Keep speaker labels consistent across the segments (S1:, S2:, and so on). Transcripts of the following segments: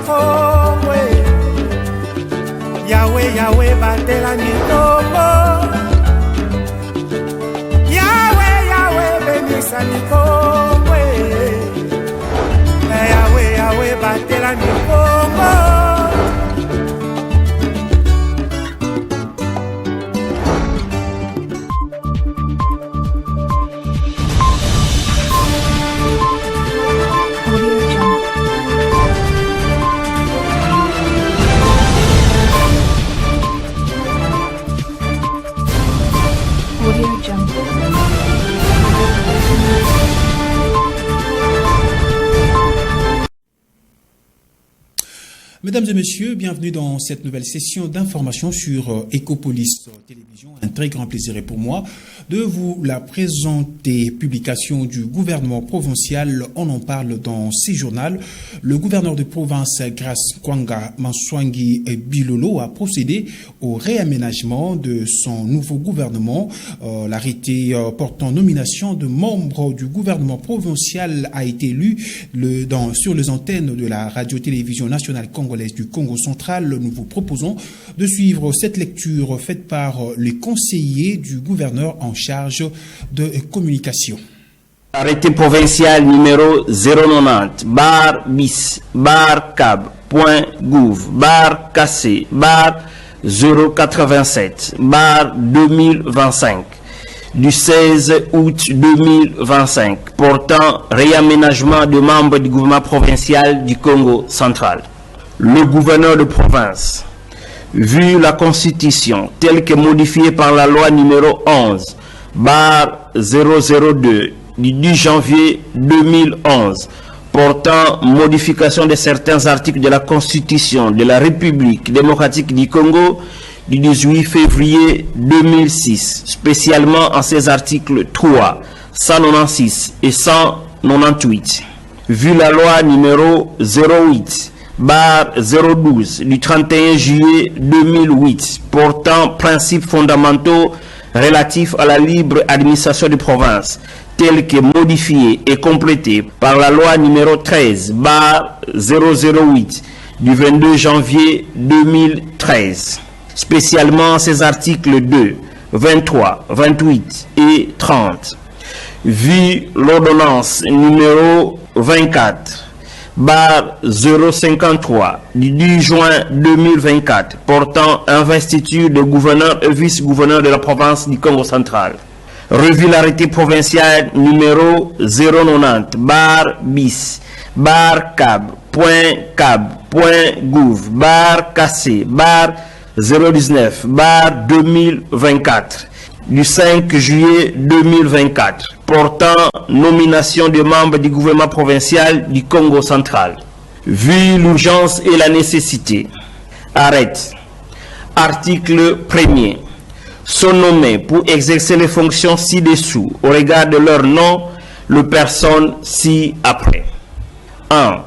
S1: mikongwe Yahweh Yahweh batela mitombo Yahweh Yahweh benisa mikongwe Yahweh Yahweh batela mitombo
S2: Mesdames et messieurs, bienvenue dans cette nouvelle session d'information sur Ecopolis Télévision. Un très grand plaisir est pour moi de vous la présenter. Publication du gouvernement provincial, on en parle dans ce journal. Le gouverneur de province, Grace Kwanga Manswangi Bilolo, a procédé au réaménagement de son nouveau gouvernement. L'arrêté portant nomination de membres du gouvernement provincial a été lu sur les antennes de la radio-télévision nationale congolaise du Congo central. Nous vous proposons de suivre cette lecture faite par les conseillers du gouverneur en charge de communication.
S3: Arrêté provincial numéro 090 bar bis bar cab point gouv bar cassé bar 087 bar 2025 du 16 août 2025 portant réaménagement de membres du gouvernement provincial du Congo central. Le gouverneur de province, vu la constitution telle que modifiée par la loi numéro 11 bar 002 du 10 janvier 2011 portant modification de certains articles de la constitution de la République démocratique du Congo du 18 février 2006, spécialement en ses articles 3, 196 et 198. Vu la loi numéro 08 bar 012 du 31 juillet 2008 portant principes fondamentaux relatifs à la libre administration des provinces, tel que modifié et complété par la loi numéro 13 bar 008 du 22 janvier 2013, spécialement ses articles 2, 23, 28 et 30. Vu l'ordonnance numéro 24 bar 053 du 10 juin 2024 portant investiture de gouverneur et vice-gouverneur de la province du Congo central. Revu l'arrêté provincial numéro 090 bar bis bar cab point gouv bar cassé bar 019 bar 2024 du 5 juillet 2024 portant nomination de membres du gouvernement provincial du Congo central. Vu l'urgence et la nécessité, arrête. Article 1er. Sont nommés pour exercer les fonctions ci-dessous au regard de leur nom, les personnes ci-après. 1.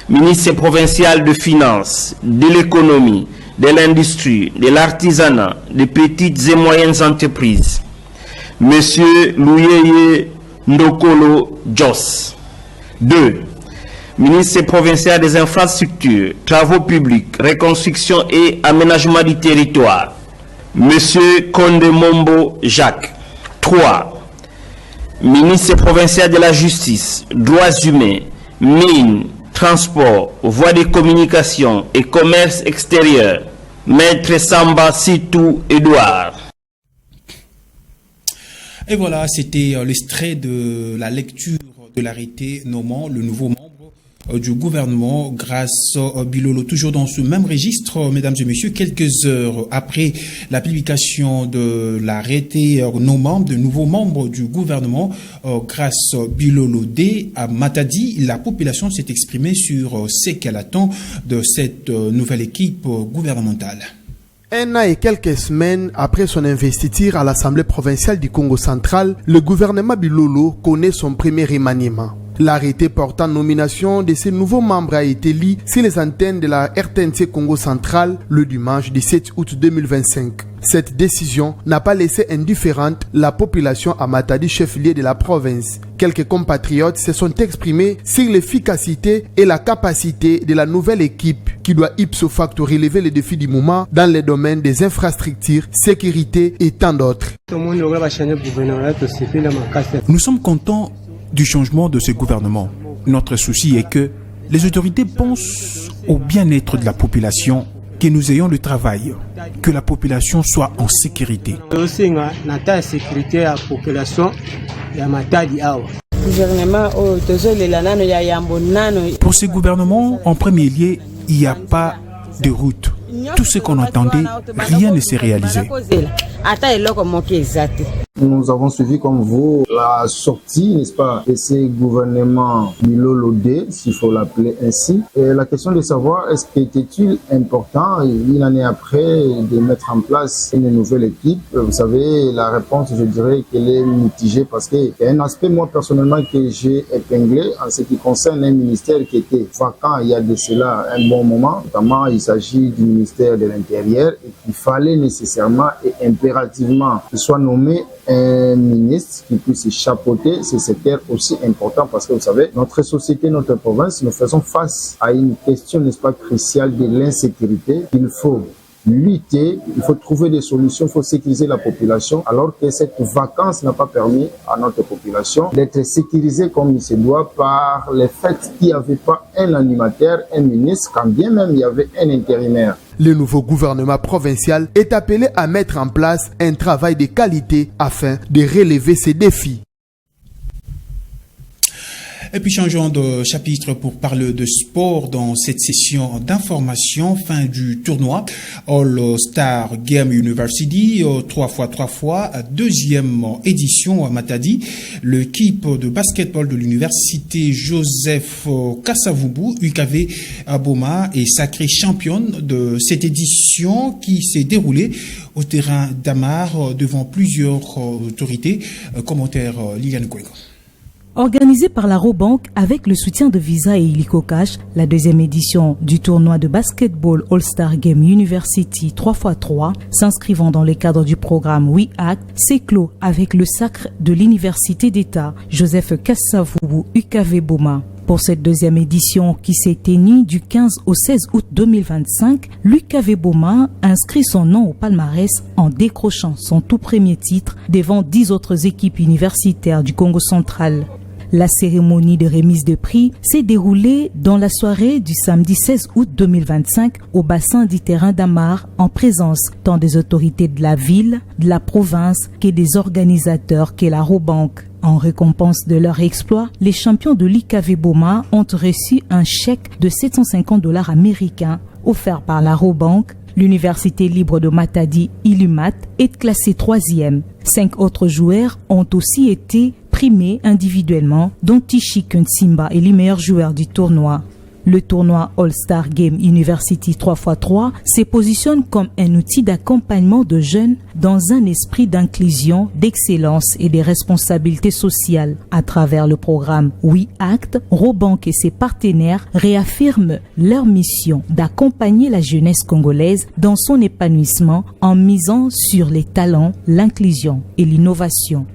S3: Ministre provincial de Finances, de l'économie, de l'industrie, de l'artisanat, des petites et moyennes entreprises. Monsieur Louyeye Ndokolo Jos. 2. Ministre provincial des infrastructures, travaux publics, reconstruction et aménagement du territoire. Monsieur Konde Mombo Jacques. 3. Ministre provincial de la justice, droits humains, mines, transport, voies de communication et commerce extérieur. Maître Samba Sitou Edouard.
S2: Et voilà, c'était l'extrait de la lecture de l'arrêté nommant le nouveau membre du gouvernement, Grace Bilolo. Toujours dans ce même registre, mesdames et messieurs, quelques heures après la publication de l'arrêté nommant de nouveaux membres du gouvernement, Grace Bilolo D à Matadi, la population s'est exprimée sur ce qu'elle attend de cette nouvelle équipe gouvernementale.
S4: Un an et quelques semaines après son investiture à l'Assemblée provinciale du Congo central, le gouvernement Bilolo connaît son premier remaniement. L'arrêté portant nomination de ces nouveaux membres a été lu sur les antennes de la RTNC Congo Central le dimanche 17 août 2025. Cette décision n'a pas laissé indifférente la population à Matadi, chef-lieu de la province. Quelques compatriotes se sont exprimés sur l'efficacité et la capacité de la nouvelle équipe qui doit ipso facto relever les défis du moment dans les domaines des infrastructures, sécurité et tant d'autres.
S2: Nous sommes contents du changement de ce gouvernement. Notre souci est que les autorités pensent au bien-être de la population, que nous ayons le travail, que la population soit en sécurité. Pour ce gouvernement, en premier lieu, il n'y a pas de route. Tout ce qu'on entendait, rien ne s'est réalisé.
S5: Nous avons suivi comme vous la sortie, n'est-ce pas, de ces gouvernements Milolodé, s'il faut l'appeler ainsi. Et la question de savoir, est-ce qu'il était-il important, une année après, de mettre en place une nouvelle équipe? Vous savez, la réponse, je dirais qu'elle est mitigée parce qu'il y a un aspect, moi, personnellement, que j'ai épinglé en ce qui concerne un ministère qui était vacant il y a de cela un bon moment. Notamment, il s'agit du ministère de l'Intérieur et qu'il fallait nécessairement et impérativement qu'il soit nommé un ministre qui puisse chapeauter ce secteur aussi important parce que vous savez, notre société, notre province, nous faisons face à une question, n'est-ce pas, cruciale de l'insécurité. Il faut lutter, il faut trouver des solutions, il faut sécuriser la population, alors que cette vacance n'a pas permis à notre population d'être sécurisée comme il se doit par le fait qu'il n'y avait pas un animateur, un ministre, quand bien même il y avait un intérimaire.
S4: Le nouveau gouvernement provincial est appelé à mettre en place un travail de qualité afin de relever ces défis.
S2: Et puis changeons de chapitre pour parler de sport dans cette session d'information. Fin du tournoi All-Star Game University, 3x3, deuxième édition à Matadi. L'équipe de basketball de l'université Joseph Kasavubu, UKV Boma, est sacrée championne de cette édition qui s'est déroulée au terrain d'Amar devant plusieurs autorités. Commentaire Liliane Kwengo.
S6: Organisée par la Robank avec le soutien de Visa et Illico Cash, la deuxième édition du tournoi de basketball All-Star Game University 3x3, s'inscrivant dans le cadre du programme We Act, s'est clos avec le sacre de l'université d'État Joseph Kasavubu UKV Boma. Pour cette deuxième édition qui s'est tenue du 15 au 16 août 2025, l'UKV Boma inscrit son nom au palmarès en décrochant son tout premier titre devant 10 autres équipes universitaires du Congo central. La cérémonie de remise de prix s'est déroulée dans la soirée du samedi 16 août 2025 au bassin du terrain d'Amar en présence tant des autorités de la ville, de la province que des organisateurs qu'est la Robank. En récompense de leur exploit, les champions de l'UKV Boma ont reçu un chèque de $750 américains offert par la Robank. L'université libre de Matadi, Illumat, est classée 3e. 5 autres joueurs ont aussi été primés individuellement, dont Tishi Kunsimba est le meilleur joueur du tournoi. Le tournoi All-Star Game University 3x3 se positionne comme un outil d'accompagnement de jeunes dans un esprit d'inclusion, d'excellence et de responsabilité sociale. À travers le programme We Act, Robank et ses partenaires réaffirment leur mission d'accompagner la jeunesse congolaise dans son épanouissement en misant sur les talents, l'inclusion et l'innovation.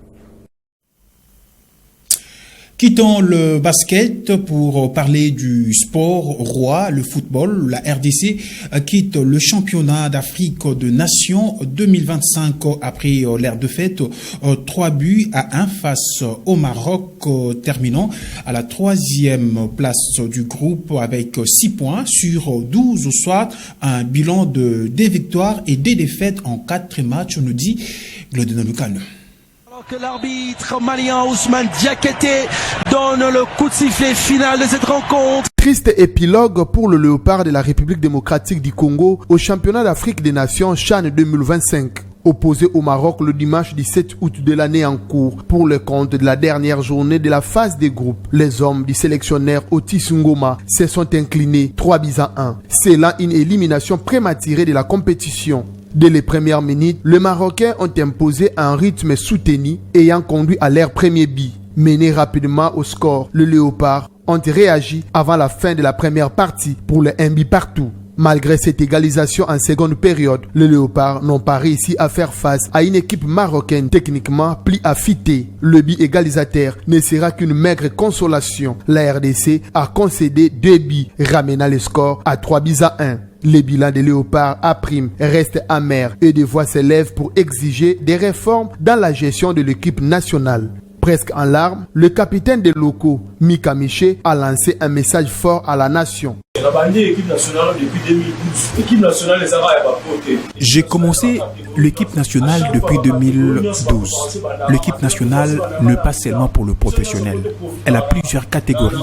S2: Quittons le basket pour parler du sport roi, le football. La RDC quitte le championnat d'Afrique de Nations 2025 après l'ère de fête. 3-1 face au Maroc, terminant à la 3e place du groupe avec 6 points sur 12 au soir. Un bilan de 2 victoires et 2 défaites en 4 matchs, nous dit Glodin Lucane.
S7: Que l'arbitre malien Ousmane Diakité donne le coup de sifflet final de cette rencontre.
S4: Triste épilogue pour le Léopard de la République démocratique du Congo au championnat d'Afrique des Nations CHAN 2025. Opposé au Maroc le dimanche 17 août de l'année en cours pour le compte de la dernière journée de la phase des groupes. Les hommes du sélectionneur Otis Ngoma se sont inclinés 3-1. C'est là une élimination prématurée de la compétition. Dès les premières minutes, les Marocains ont imposé un rythme soutenu ayant conduit à leur premier but. Menés rapidement au score, le Léopard ont réagi avant la fin de la première partie pour le 1 but partout. Malgré cette égalisation en seconde période, les Léopards n'ont pas réussi à faire face à une équipe marocaine techniquement plus affûtée. Le but égalisateur ne sera qu'une maigre consolation. La RDC a concédé 2 buts, ramenant le score à 3-1. Le bilan des Léopards à prime reste amer et des voix s'élèvent pour exiger des réformes dans la gestion de l'équipe nationale. Presque en larmes, le capitaine des locaux, Mika Miché, a lancé un message fort à la nation.
S2: J'ai commencé l'équipe nationale depuis 2012. L'équipe nationale n'est pas seulement pour le professionnel. Elle a plusieurs catégories.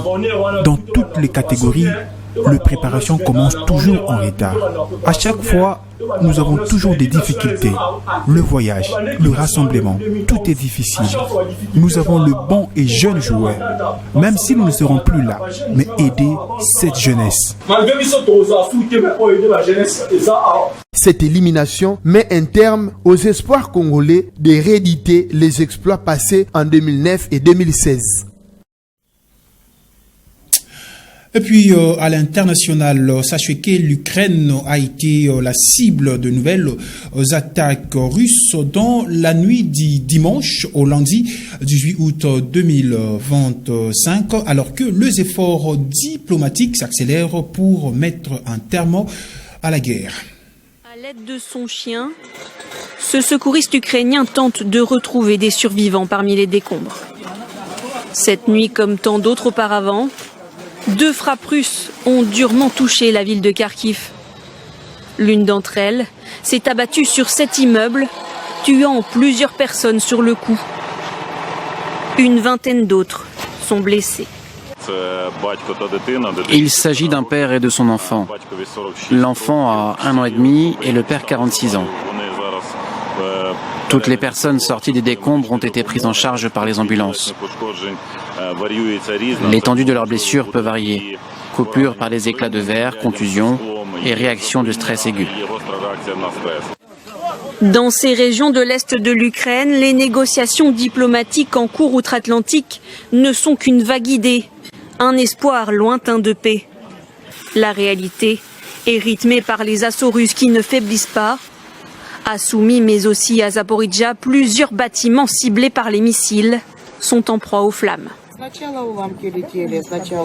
S2: Dans toutes les catégories, la préparation commence toujours en retard. À chaque fois, nous avons toujours des difficultés. Le voyage, le rassemblement, tout est difficile. Nous avons le bon et jeune joueur, même si nous ne serons plus là, mais aider cette jeunesse.
S4: Cette élimination met un terme aux espoirs congolais de rééditer les exploits passés en 2009 et 2016.
S2: Et puis, à l'international, sachez que l'Ukraine a été la cible de nouvelles attaques russes dans la nuit du dimanche au lundi 18 août 2025, alors que les efforts diplomatiques s'accélèrent pour mettre un terme à la guerre.
S8: À l'aide de son chien, ce secouriste ukrainien tente de retrouver des survivants parmi les décombres. Cette nuit, comme tant d'autres auparavant, 2 frappes russes ont durement touché la ville de Kharkiv. L'une d'entre elles s'est abattue sur 7 immeubles, tuant plusieurs personnes sur le coup. Une vingtaine d'autres sont blessés.
S9: Il s'agit d'un père et de son enfant. L'enfant a 1 an et demi et le père 46 ans. Toutes les personnes sorties des décombres ont été prises en charge par les ambulances. L'étendue de leurs blessures peut varier. Coupures par les éclats de verre, contusions et réactions de stress aigu.
S8: Dans ces régions de l'Est de l'Ukraine, les négociations diplomatiques en cours outre-Atlantique ne sont qu'une vague idée, un espoir lointain de paix. La réalité est rythmée par les assauts russes qui ne faiblissent pas. À Soumy, mais aussi à Zaporizhzhia, plusieurs bâtiments ciblés par les missiles sont en proie aux flammes.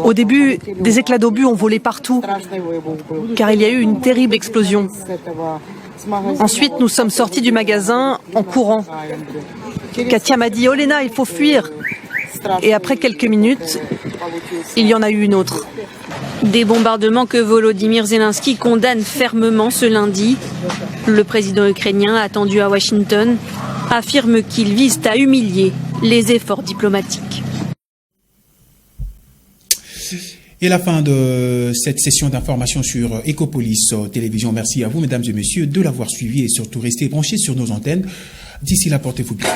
S10: Au début, des éclats d'obus ont volé partout, car il y a eu une terrible explosion. Ensuite, nous sommes sortis du magasin en courant. Katia m'a dit « Olena, il faut fuir !» Et après quelques minutes, il y en a eu une autre.
S8: Des bombardements que Volodymyr Zelensky condamne fermement ce lundi. Le président ukrainien, attendu à Washington, affirme qu'ils visent à humilier les efforts diplomatiques.
S2: Et la fin de cette session d'information sur Ecopolis Télévision. Merci à vous, mesdames et messieurs, de l'avoir suivi et surtout restez branchés sur nos antennes. D'ici là, portez-vous bien.